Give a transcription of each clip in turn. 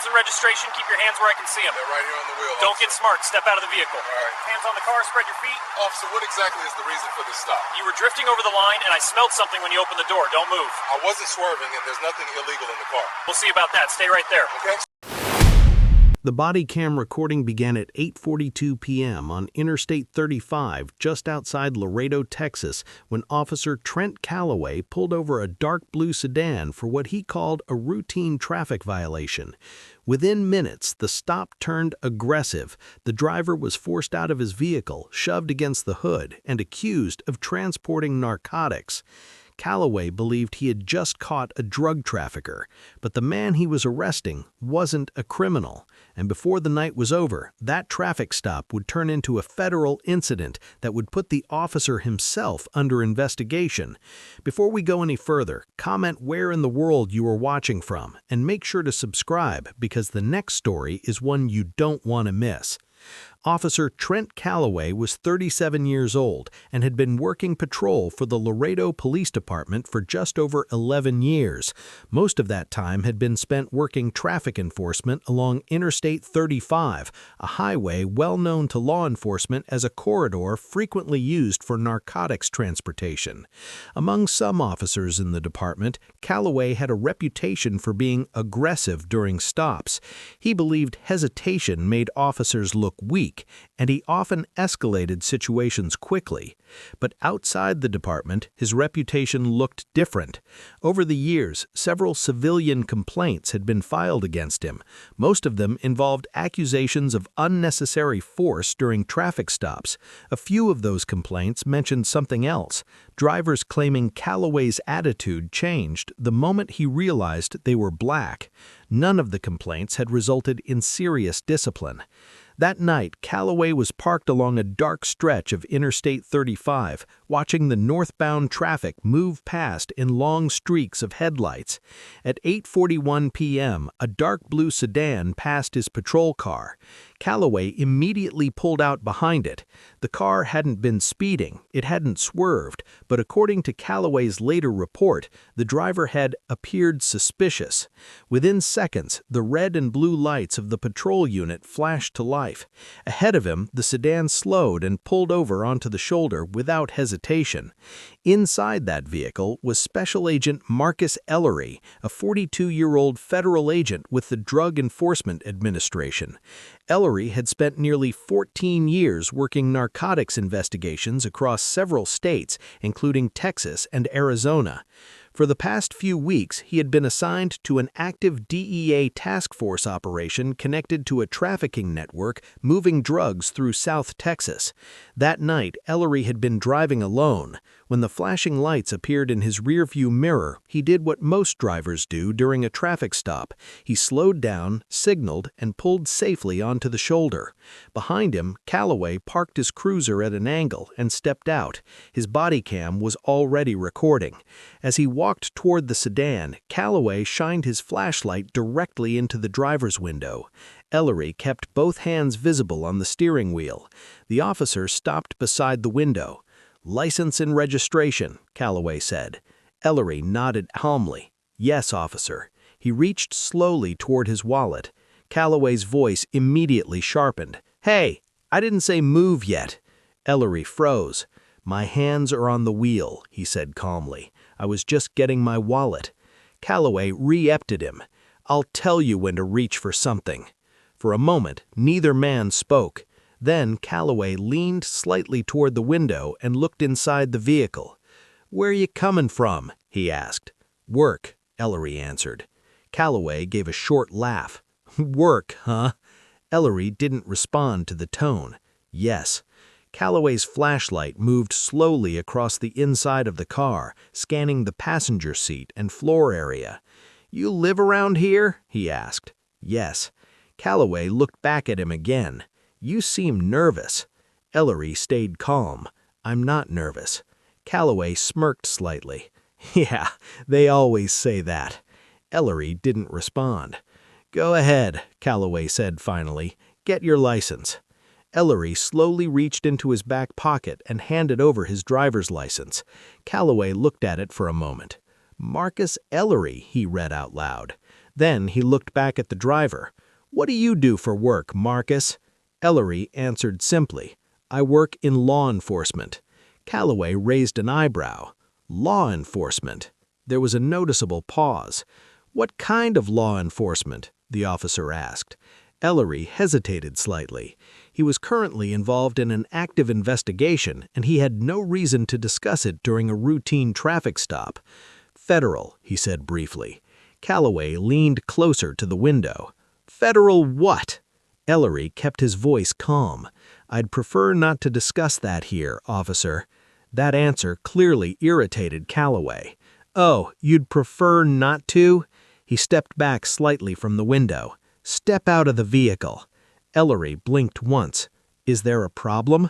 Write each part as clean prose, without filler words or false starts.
and registration, keep your hands where I can see them. They're right here on the wheel. Don't get smart, step out of the vehicle. All right. Hands on the car, spread your feet. Officer, what exactly is the reason for this stop? You were drifting over the line, and I smelled something when you opened the door. Don't move. I wasn't swerving, and there's nothing illegal in the car. We'll see about that. Stay right there. Okay? The body cam recording began at 8:42 p.m. on Interstate 35 just outside Laredo, Texas, when Officer Trent Calloway pulled over a dark blue sedan for what he called a routine traffic violation. Within minutes, the stop turned aggressive. The driver was forced out of his vehicle, shoved against the hood, and accused of transporting narcotics. Calloway believed he had just caught a drug trafficker, but the man he was arresting wasn't a criminal, and before the night was over, that traffic stop would turn into a federal incident that would put the officer himself under investigation. Before we go any further, comment where in the world you are watching from, and make sure to subscribe because the next story is one you don't want to miss. Officer Trent Calloway was 37 years old and had been working patrol for the Laredo Police Department for just over 11 years. Most of that time had been spent working traffic enforcement along Interstate 35, a highway well known to law enforcement as a corridor frequently used for narcotics transportation. Among some officers in the department, Calloway had a reputation for being aggressive during stops. He believed hesitation made officers look weak, and he often escalated situations quickly. But outside the department, his reputation looked different. Over the years, several civilian complaints had been filed against him. Most of them involved accusations of unnecessary force during traffic stops. A few of those complaints mentioned something else. Drivers claiming Calloway's attitude changed the moment he realized they were black. None of the complaints had resulted in serious discipline. That night, Calloway was parked along a dark stretch of Interstate 35, watching the northbound traffic move past in long streaks of headlights. At 8:41 p.m., a dark blue sedan passed his patrol car. Calloway immediately pulled out behind it. The car hadn't been speeding, it hadn't swerved, but according to Calloway's later report, the driver had appeared suspicious. Within seconds, the red and blue lights of the patrol unit flashed to life. Ahead of him, the sedan slowed and pulled over onto the shoulder without hesitation. Inside that vehicle was Special Agent Marcus Ellery, a 42-year-old federal agent with the Drug Enforcement Administration. Ellery had spent nearly 14 years working narcotics investigations across several states, including Texas and Arizona. For the past few weeks, he had been assigned to an active DEA task force operation connected to a trafficking network moving drugs through South Texas. That night, Ellery had been driving alone. When the flashing lights appeared in his rearview mirror, he did what most drivers do during a traffic stop. He slowed down, signaled, and pulled safely onto the shoulder. Behind him, Calloway parked his cruiser at an angle and stepped out. His body cam was already recording. As he walked toward the sedan, Calloway shined his flashlight directly into the driver's window. Ellery kept both hands visible on the steering wheel. The officer stopped beside the window. "License and registration," Calloway said. Ellery nodded calmly. "Yes, officer." He reached slowly toward his wallet. Calloway's voice immediately sharpened. "Hey, I didn't say move yet." Ellery froze. "My hands are on the wheel," he said calmly. "I was just getting my wallet." Calloway re-empted him. "I'll tell you when to reach for something." For a moment, neither man spoke. Then Calloway leaned slightly toward the window and looked inside the vehicle. "Where you coming from?" he asked. "Work," Ellery answered. Calloway gave a short laugh. "Work, huh?" Ellery didn't respond to the tone. "Yes." Calloway's flashlight moved slowly across the inside of the car, scanning the passenger seat and floor area. "You live around here?" he asked. "Yes." Calloway looked back at him again. "You seem nervous." Ellery stayed calm. "I'm not nervous." Calloway smirked slightly. "Yeah, they always say that." Ellery didn't respond. "Go ahead," Calloway said finally. "Get your license." Ellery slowly reached into his back pocket and handed over his driver's license. Calloway looked at it for a moment. "Marcus Ellery," he read out loud. Then he looked back at the driver. "What do you do for work, Marcus?" Ellery answered simply, "I work in law enforcement." Calloway raised an eyebrow. "Law enforcement?" There was a noticeable pause. "What kind of law enforcement?" the officer asked. Ellery hesitated slightly. He was currently involved in an active investigation, and he had no reason to discuss it during a routine traffic stop. "Federal," he said briefly. Calloway leaned closer to the window. "Federal what?" Ellery kept his voice calm. "I'd prefer not to discuss that here, officer." That answer clearly irritated Calloway. "Oh, you'd prefer not to?" He stepped back slightly from the window. "Step out of the vehicle." Ellery blinked once. "Is there a problem?"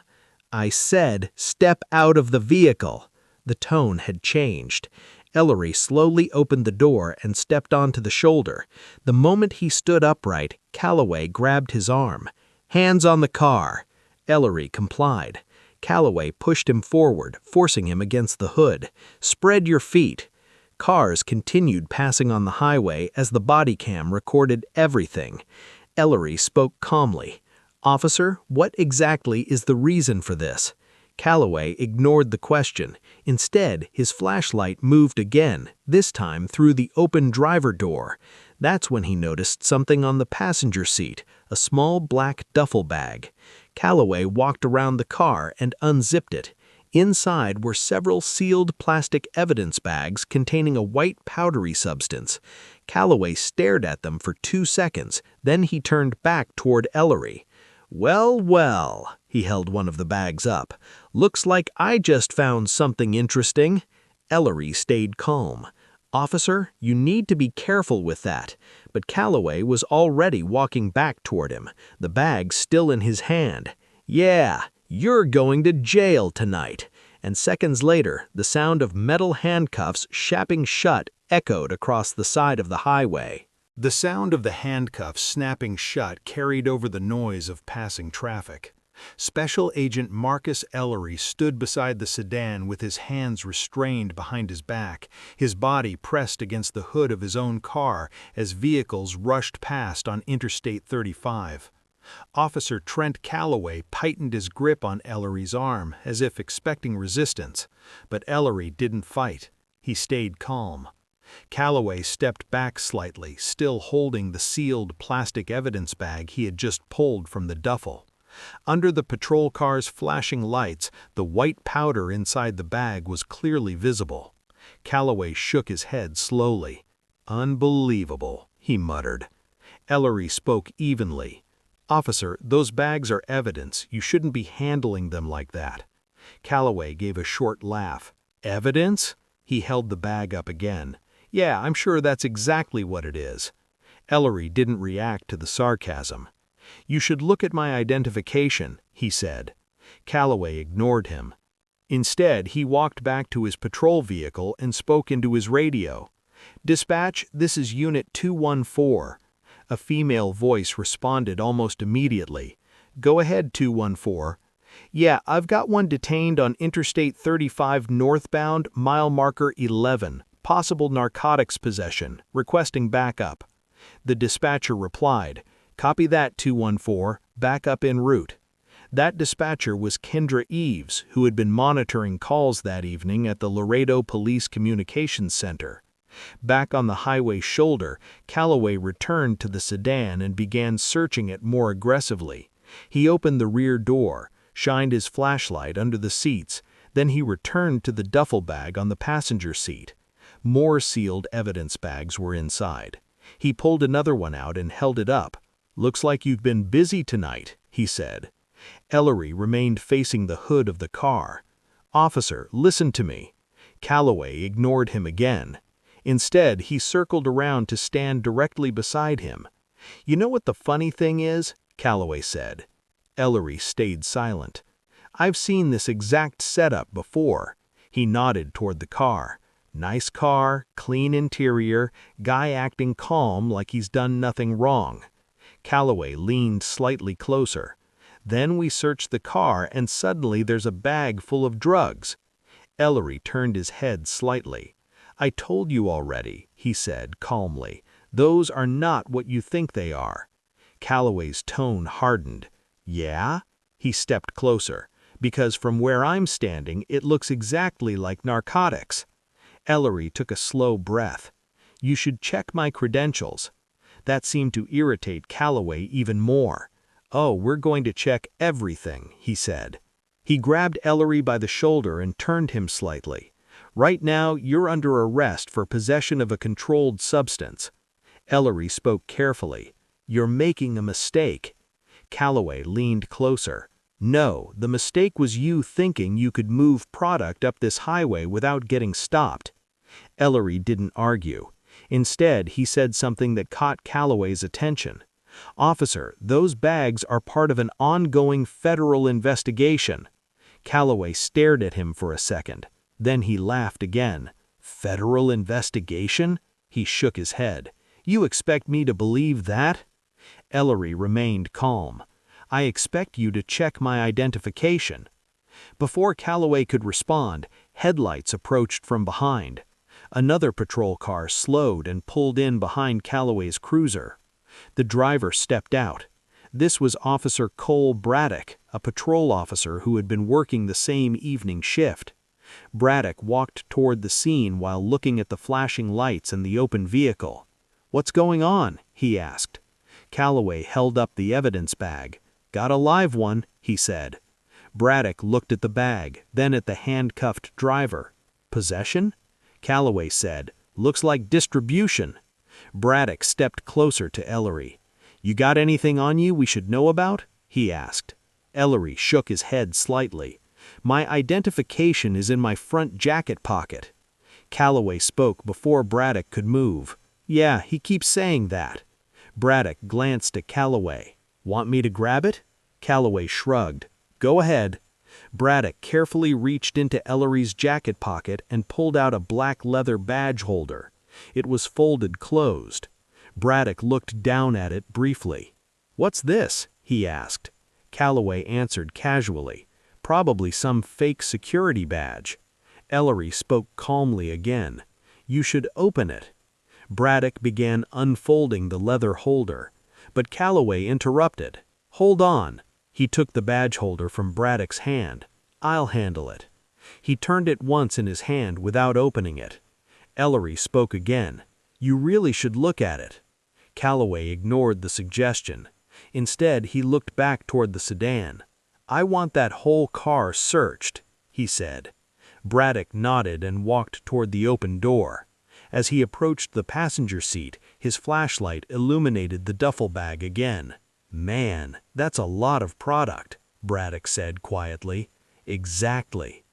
"I said, step out of the vehicle." The tone had changed. Ellery slowly opened the door and stepped onto the shoulder. The moment he stood upright, Calloway grabbed his arm. "Hands on the car." Ellery complied. Calloway pushed him forward, forcing him against the hood. "Spread your feet." Cars continued passing on the highway as the body cam recorded everything. Ellery spoke calmly. "Officer, what exactly is the reason for this?" Calloway ignored the question. Instead, his flashlight moved again, this time through the open driver door. That's when he noticed something on the passenger seat, a small black duffel bag. Calloway walked around the car and unzipped it. Inside were several sealed plastic evidence bags containing a white powdery substance. Calloway stared at them for 2 seconds, then he turned back toward Ellery. "Well, well," he held one of the bags up. "Looks like I just found something interesting." Ellery stayed calm. "Officer, you need to be careful with that." But Calloway was already walking back toward him, the bag still in his hand. "Yeah, you're going to jail tonight." And seconds later, the sound of metal handcuffs shapping shut echoed across the side of the highway. The sound of the handcuffs snapping shut carried over the noise of passing traffic. Special Agent Marcus Ellery stood beside the sedan with his hands restrained behind his back, his body pressed against the hood of his own car as vehicles rushed past on Interstate 35. Officer Trent Calloway tightened his grip on Ellery's arm as if expecting resistance, but Ellery didn't fight. He stayed calm. Calloway stepped back slightly, still holding the sealed plastic evidence bag he had just pulled from the duffel. Under the patrol car's flashing lights, the white powder inside the bag was clearly visible. Calloway shook his head slowly. "Unbelievable," he muttered. Ellery spoke evenly. "Officer, those bags are evidence. You shouldn't be handling them like that." Calloway gave a short laugh. "Evidence?" He held the bag up again. "Yeah, I'm sure that's exactly what it is." Ellery didn't react to the sarcasm. "You should look at my identification," he said. Calloway ignored him. Instead, he walked back to his patrol vehicle and spoke into his radio. "Dispatch, this is Unit 214. A female voice responded almost immediately. "Go ahead, 214. "Yeah, I've got one detained on Interstate 35 northbound, mile marker 11. Possible narcotics possession, requesting backup." The dispatcher replied, "Copy that, 214, backup en route." That dispatcher was Kendra Eves, who had been monitoring calls that evening at the Laredo Police Communications Center. Back on the highway shoulder, Calloway returned to the sedan and began searching it more aggressively. He opened the rear door, shined his flashlight under the seats, then he returned to the duffel bag on the passenger seat. More sealed evidence bags were inside. He pulled another one out and held it up. "Looks like you've been busy tonight," he said. Ellery remained facing the hood of the car. "Officer, listen to me." Calloway ignored him again. Instead, he circled around to stand directly beside him. "You know what the funny thing is?" Calloway said. Ellery stayed silent. "I've seen this exact setup before." He nodded toward the car. "Nice car, clean interior, guy acting calm like he's done nothing wrong." Calloway leaned slightly closer. "Then we search the car and suddenly there's a bag full of drugs." Ellery turned his head slightly. "I told you already," he said calmly. Those are not what you think they are." Calloway's tone hardened. "Yeah?" He stepped closer. "Because from where I'm standing, it looks exactly like narcotics." Ellery took a slow breath. "You should check my credentials." That seemed to irritate Calloway even more. "Oh, we're going to check everything," he said. He grabbed Ellery by the shoulder and turned him slightly. "Right now, you're under arrest for possession of a controlled substance." Ellery spoke carefully. "You're making a mistake." Calloway leaned closer. "No, the mistake was you thinking you could move product up this highway without getting stopped." Ellery didn't argue. Instead, he said something that caught Calloway's attention. "Officer, those bags are part of an ongoing federal investigation." Calloway stared at him for a second. Then he laughed again. "Federal investigation?" He shook his head. "You expect me to believe that?" Ellery remained calm. "I expect you to check my identification." Before Calloway could respond, headlights approached from behind. Another patrol car slowed and pulled in behind Calloway's cruiser. The driver stepped out. This was Officer Cole Braddock, a patrol officer who had been working the same evening shift. Braddock walked toward the scene while looking at the flashing lights and the open vehicle. "What's going on?" he asked. Calloway held up the evidence bag. "Got a live one," he said. Braddock looked at the bag, then at the handcuffed driver. "Possession?" Calloway said. "Looks like distribution." Braddock stepped closer to Ellery. "You got anything on you we should know about?" he asked. Ellery shook his head slightly. "My identification is in my front jacket pocket." Calloway spoke before Braddock could move. "Yeah, he keeps saying that." Braddock glanced at Calloway. "Want me to grab it?" Calloway shrugged. "Go ahead." Braddock carefully reached into Ellery's jacket pocket and pulled out a black leather badge holder. It was folded closed. Braddock looked down at it briefly. "What's this?" he asked. Calloway answered casually. "Probably some fake security badge." Ellery spoke calmly again. "You should open it." Braddock began unfolding the leather holder, but Calloway interrupted. "Hold on." He took the badge holder from Braddock's hand. "I'll handle it." He turned it once in his hand without opening it. Ellery spoke again. "You really should look at it." Calloway ignored the suggestion. Instead, he looked back toward the sedan. "I want that whole car searched," he said. Braddock nodded and walked toward the open door. As he approached the passenger seat, his flashlight illuminated the duffel bag again. "Man, that's a lot of product," Braddock said quietly. "Exactly."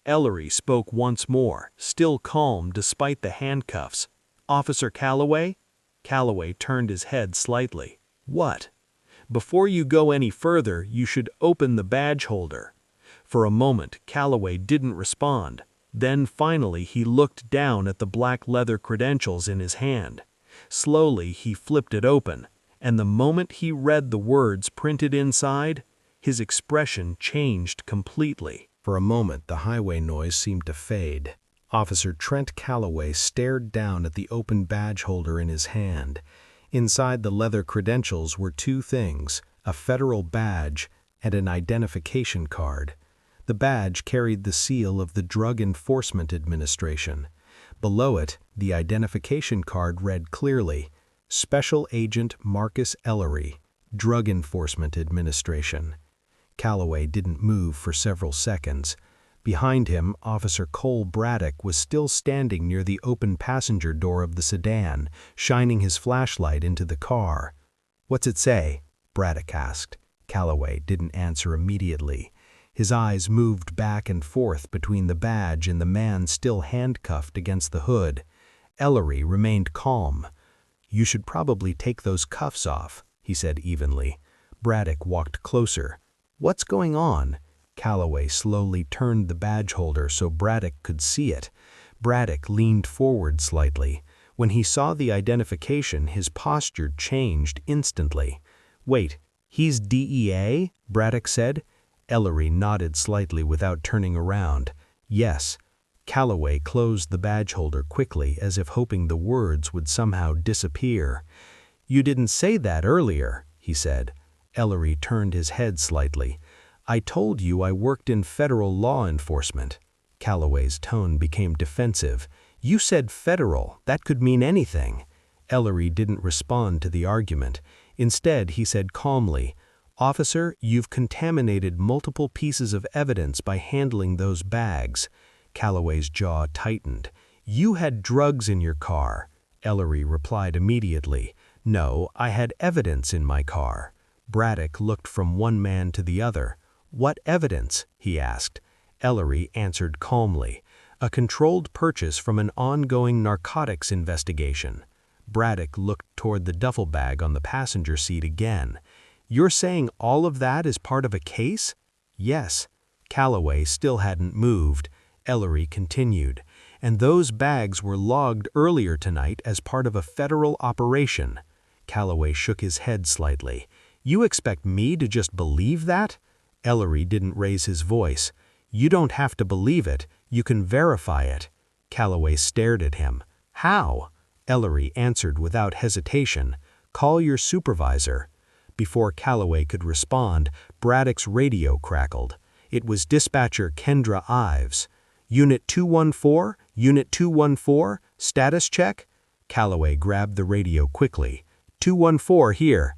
Ellery spoke once more, still calm despite the handcuffs. "Officer Calloway?" Calloway turned his head slightly. "What?" "Before you go any further, you should open the badge holder." For a moment, Calloway didn't respond. Then finally he looked down at the black leather credentials in his hand. Slowly he flipped it open, and the moment he read the words printed inside, his expression changed completely. For a moment the highway noise seemed to fade. Officer Trent Calloway stared down at the open badge holder in his hand. Inside the leather credentials were two things, a federal badge and an identification card. The badge carried the seal of the Drug Enforcement Administration. Below it, the identification card read clearly, "Special Agent Marcus Ellery, Drug Enforcement Administration." Calloway didn't move for several seconds. Behind him, Officer Cole Braddock was still standing near the open passenger door of the sedan, shining his flashlight into the car. "What's it say?" Braddock asked. Calloway didn't answer immediately. His eyes moved back and forth between the badge and the man still handcuffed against the hood. Ellery remained calm. "You should probably take those cuffs off," he said evenly. Braddock walked closer. "What's going on?" Calloway slowly turned the badge holder so Braddock could see it. Braddock leaned forward slightly. When he saw the identification, his posture changed instantly. "Wait, he's DEA?" Braddock said. Ellery nodded slightly without turning around. "Yes." Calloway closed the badge holder quickly as if hoping the words would somehow disappear. "You didn't say that earlier," he said. Ellery turned his head slightly. "I told you I worked in federal law enforcement." Calloway's tone became defensive. "You said federal. That could mean anything." Ellery didn't respond to the argument. Instead, he said calmly, "Officer, you've contaminated multiple pieces of evidence by handling those bags." Calloway's jaw tightened. "You had drugs in your car." Ellery replied immediately, "No, I had evidence in my car." Braddock looked from one man to the other. "What evidence?" he asked. Ellery answered calmly, "A controlled purchase from an ongoing narcotics investigation." Braddock looked toward the duffel bag on the passenger seat again. "You're saying all of that is part of a case?" "Yes." Calloway still hadn't moved. Ellery continued, "And those bags were logged earlier tonight as part of a federal operation." Calloway shook his head slightly. "You expect me to just believe that?" Ellery didn't raise his voice. "You don't have to believe it. You can verify it." Calloway stared at him. "How?" Ellery answered without hesitation, "Call your supervisor." Before Calloway could respond, Braddock's radio crackled. It was dispatcher Kendra Ives. "Unit 214? Unit 214? Status check?" Calloway grabbed the radio quickly. 214 here.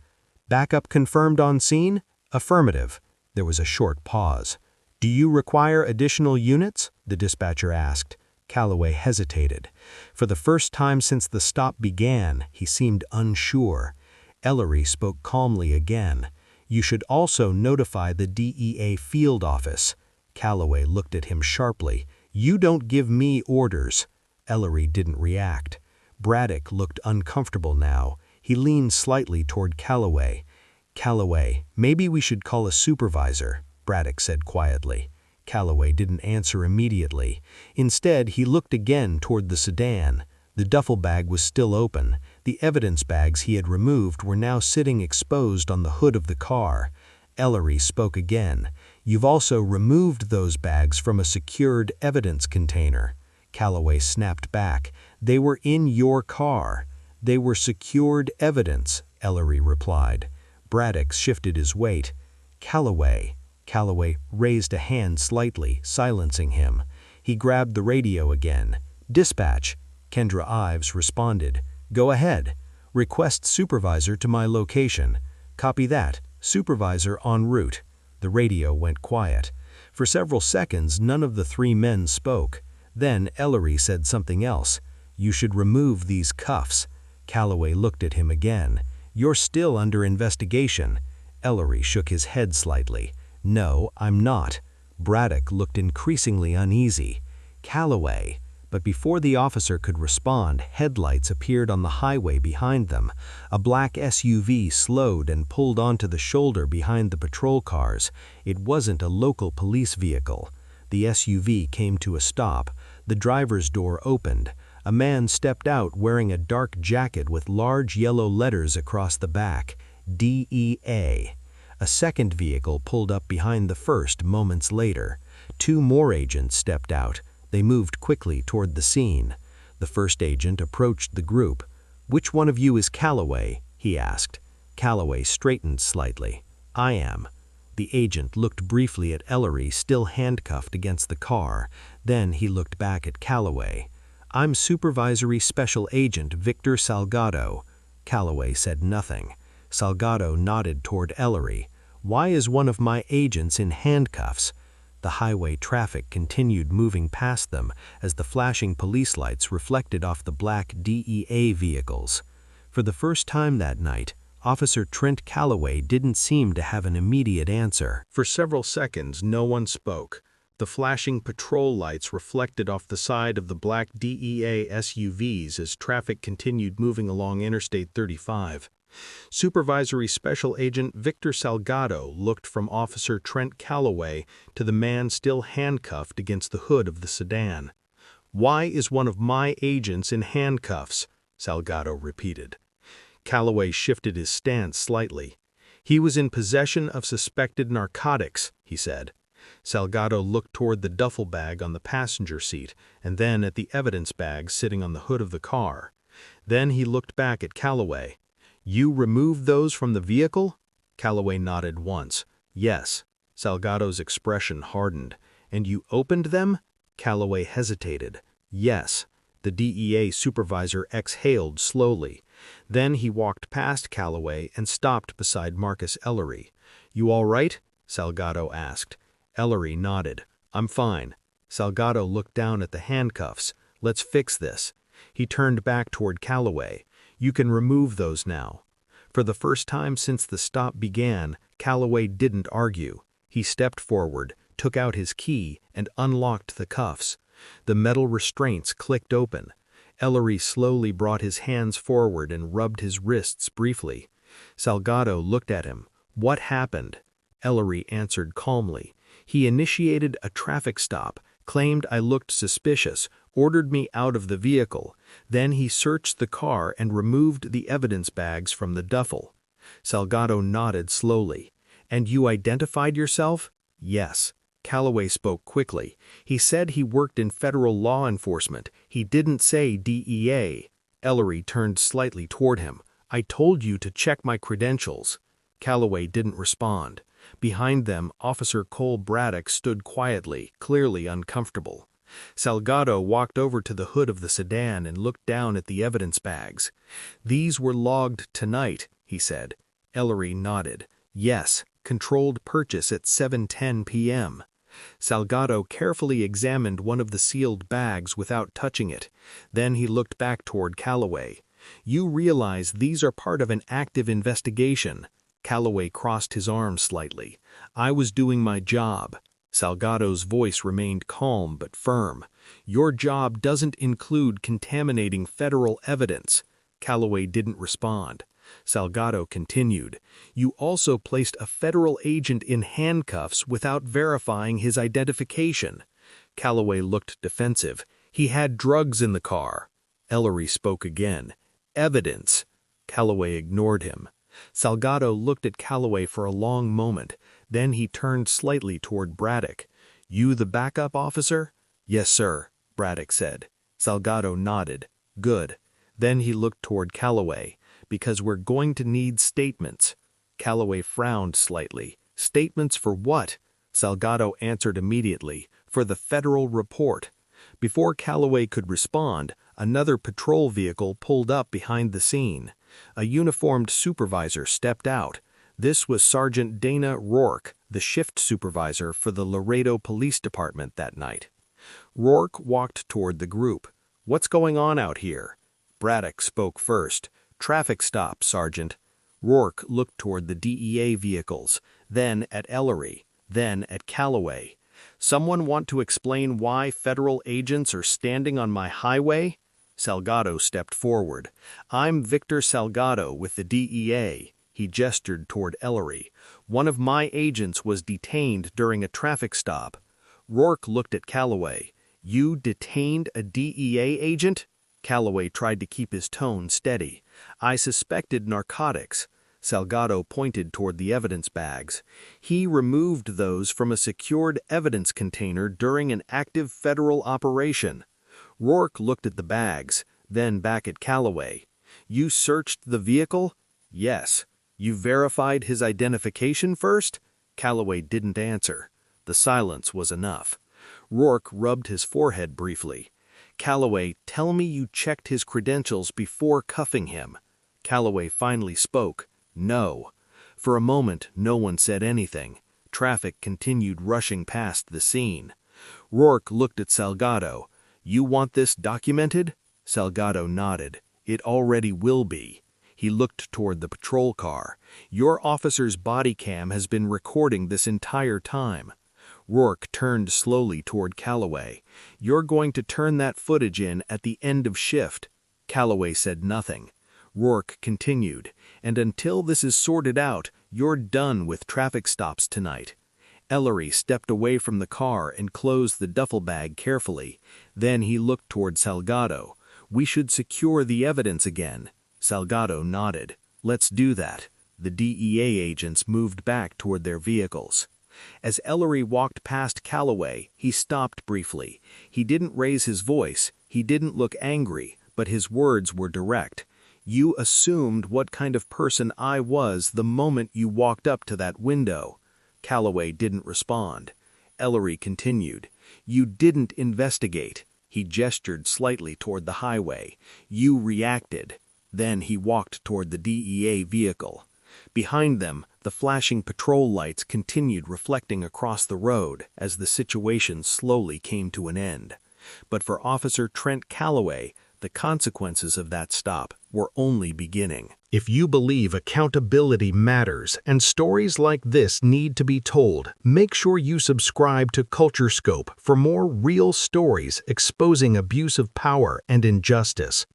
"Backup confirmed on scene?" "Affirmative." There was a short pause. "Do you require additional units?" the dispatcher asked. Calloway hesitated. For the first time since the stop began, he seemed unsure. Ellery spoke calmly again. "You should also notify the DEA field office." Calloway looked at him sharply. "You don't give me orders." Ellery didn't react. Braddock looked uncomfortable now. He leaned slightly toward Calloway. "Calloway, maybe we should call a supervisor," Braddock said quietly. Calloway didn't answer immediately. Instead, he looked again toward the sedan. The duffel bag was still open. The evidence bags he had removed were now sitting exposed on the hood of the car. Ellery spoke again. "You've also removed those bags from a secured evidence container." Calloway snapped back. "They were in your car." "They were secured evidence," Ellery replied. Braddock shifted his weight. "Calloway." Calloway raised a hand slightly, silencing him. He grabbed the radio again. "Dispatch." Kendra Ives responded. "Go ahead. Request supervisor to my location." "Copy that. Supervisor en route." The radio went quiet. For several seconds, none of the three men spoke. Then Ellery said something else. "You should remove these cuffs." Calloway looked at him again. "You're still under investigation." Ellery shook his head slightly. "No, I'm not." Braddock looked increasingly uneasy. "Calloway." But before the officer could respond, headlights appeared on the highway behind them. A black SUV slowed and pulled onto the shoulder behind the patrol cars. It wasn't a local police vehicle. The SUV came to a stop. The driver's door opened. A man stepped out wearing a dark jacket with large yellow letters across the back. DEA. A second vehicle pulled up behind the first moments later. Two more agents stepped out. They moved quickly toward the scene. The first agent approached the group. "Which one of you is Calloway?" he asked. Calloway straightened slightly. "I am." The agent looked briefly at Ellery, still handcuffed against the car. Then he looked back at Calloway. "I'm Supervisory Special Agent Victor Salgado." Calloway said nothing. Salgado nodded toward Ellery. "Why is one of my agents in handcuffs?" The highway traffic continued moving past them as the flashing police lights reflected off the black DEA vehicles. For the first time that night, Officer Trent Calloway didn't seem to have an immediate answer. For several seconds, no one spoke. The flashing patrol lights reflected off the side of the black DEA SUVs as traffic continued moving along Interstate 35. Supervisory Special Agent Victor Salgado looked from Officer Trent Calloway to the man still handcuffed against the hood of the sedan. "Why is one of my agents in handcuffs?" Salgado repeated. Calloway shifted his stance slightly. "He was in possession of suspected narcotics," he said. Salgado looked toward the duffel bag on the passenger seat and then at the evidence bag sitting on the hood of the car. Then he looked back at Calloway. "You removed those from the vehicle?" Calloway nodded once. "Yes." Salgado's expression hardened. "And you opened them?" Calloway hesitated. "Yes." The DEA supervisor exhaled slowly. Then he walked past Calloway and stopped beside Marcus Ellery. "You all right?" Salgado asked. Ellery nodded. "I'm fine." Salgado looked down at the handcuffs. "Let's fix this." He turned back toward Calloway. "You can remove those now." For the first time since the stop began, Calloway didn't argue. He stepped forward, took out his key, and unlocked the cuffs. The metal restraints clicked open. Ellery slowly brought his hands forward and rubbed his wrists briefly. Salgado looked at him. "What happened?" Ellery answered calmly. "He initiated a traffic stop, claimed I looked suspicious, ordered me out of the vehicle. Then he searched the car and removed the evidence bags from the duffel." Salgado nodded slowly. "And you identified yourself?" "Yes." Calloway spoke quickly. "He said he worked in federal law enforcement. He didn't say DEA." Ellery turned slightly toward him. "I told you to check my credentials." Calloway didn't respond. Behind them, Officer Cole Braddock stood quietly, clearly uncomfortable. Salgado walked over to the hood of the sedan and looked down at the evidence bags. "These were logged tonight," he said. Ellery nodded. "Yes, controlled purchase at 7:10 p.m. Salgado carefully examined one of the sealed bags without touching it. Then he looked back toward Calloway. "You realize these are part of an active investigation." Calloway crossed his arms slightly. "I was doing my job." Salgado's voice remained calm but firm. "Your job doesn't include contaminating federal evidence." Calloway didn't respond. Salgado continued. "You also placed a federal agent in handcuffs without verifying his identification." Calloway looked defensive. "He had drugs in the car." Ellery spoke again. "Evidence." Calloway ignored him. Salgado looked at Calloway for a long moment. Then he turned slightly toward Braddock. "You the backup officer?" "Yes, sir," Braddock said. Salgado nodded. "Good." Then he looked toward Calloway. "Because we're going to need statements." Calloway frowned slightly. "Statements for what?" Salgado answered immediately. "For the federal report." Before Calloway could respond, another patrol vehicle pulled up behind the scene. A uniformed supervisor stepped out. This was Sergeant Dana Rourke, the shift supervisor for the Laredo Police Department that night. Rourke walked toward the group. "What's going on out here?" Braddock spoke first. "Traffic stop, Sergeant." Rourke looked toward the DEA vehicles, then at Ellery, then at Calloway. "Someone want to explain why federal agents are standing on my highway?" Salgado stepped forward. "I'm Victor Salgado with the DEA." He gestured toward Ellery. "One of my agents was detained during a traffic stop." Rourke looked at Calloway. "You detained a DEA agent?" Calloway tried to keep his tone steady. "I suspected narcotics." Salgado pointed toward the evidence bags. "He removed those from a secured evidence container during an active federal operation." Rourke looked at the bags, then back at Calloway. "You searched the vehicle?" "Yes." "You verified his identification first?" Calloway didn't answer. The silence was enough. Rourke rubbed his forehead briefly. "Calloway, tell me you checked his credentials before cuffing him." Calloway finally spoke. "No." For a moment, no one said anything. Traffic continued rushing past the scene. Rourke looked at Salgado. "You want this documented?" Salgado nodded. "It already will be." He looked toward the patrol car. "Your officer's body cam has been recording this entire time." Rourke turned slowly toward Calloway. "You're going to turn that footage in at the end of shift." Calloway said nothing. Rourke continued. "And until this is sorted out, you're done with traffic stops tonight." Ellery stepped away from the car and closed the duffel bag carefully. Then he looked toward Salgado. "We should secure the evidence again." Salgado nodded. "Let's do that." The DEA agents moved back toward their vehicles. As Ellery walked past Calloway, he stopped briefly. He didn't raise his voice, he didn't look angry, but his words were direct. "You assumed what kind of person I was the moment you walked up to that window." Calloway didn't respond. Ellery continued, "You didn't investigate." He gestured slightly toward the highway. "You reacted." Then he walked toward the DEA vehicle. Behind them, the flashing patrol lights continued reflecting across the road as the situation slowly came to an end. But for Officer Trent Calloway, the consequences of that stop were only beginning. If you believe accountability matters and stories like this need to be told, make sure you subscribe to Culture Scope for more real stories exposing abuse of power and injustice.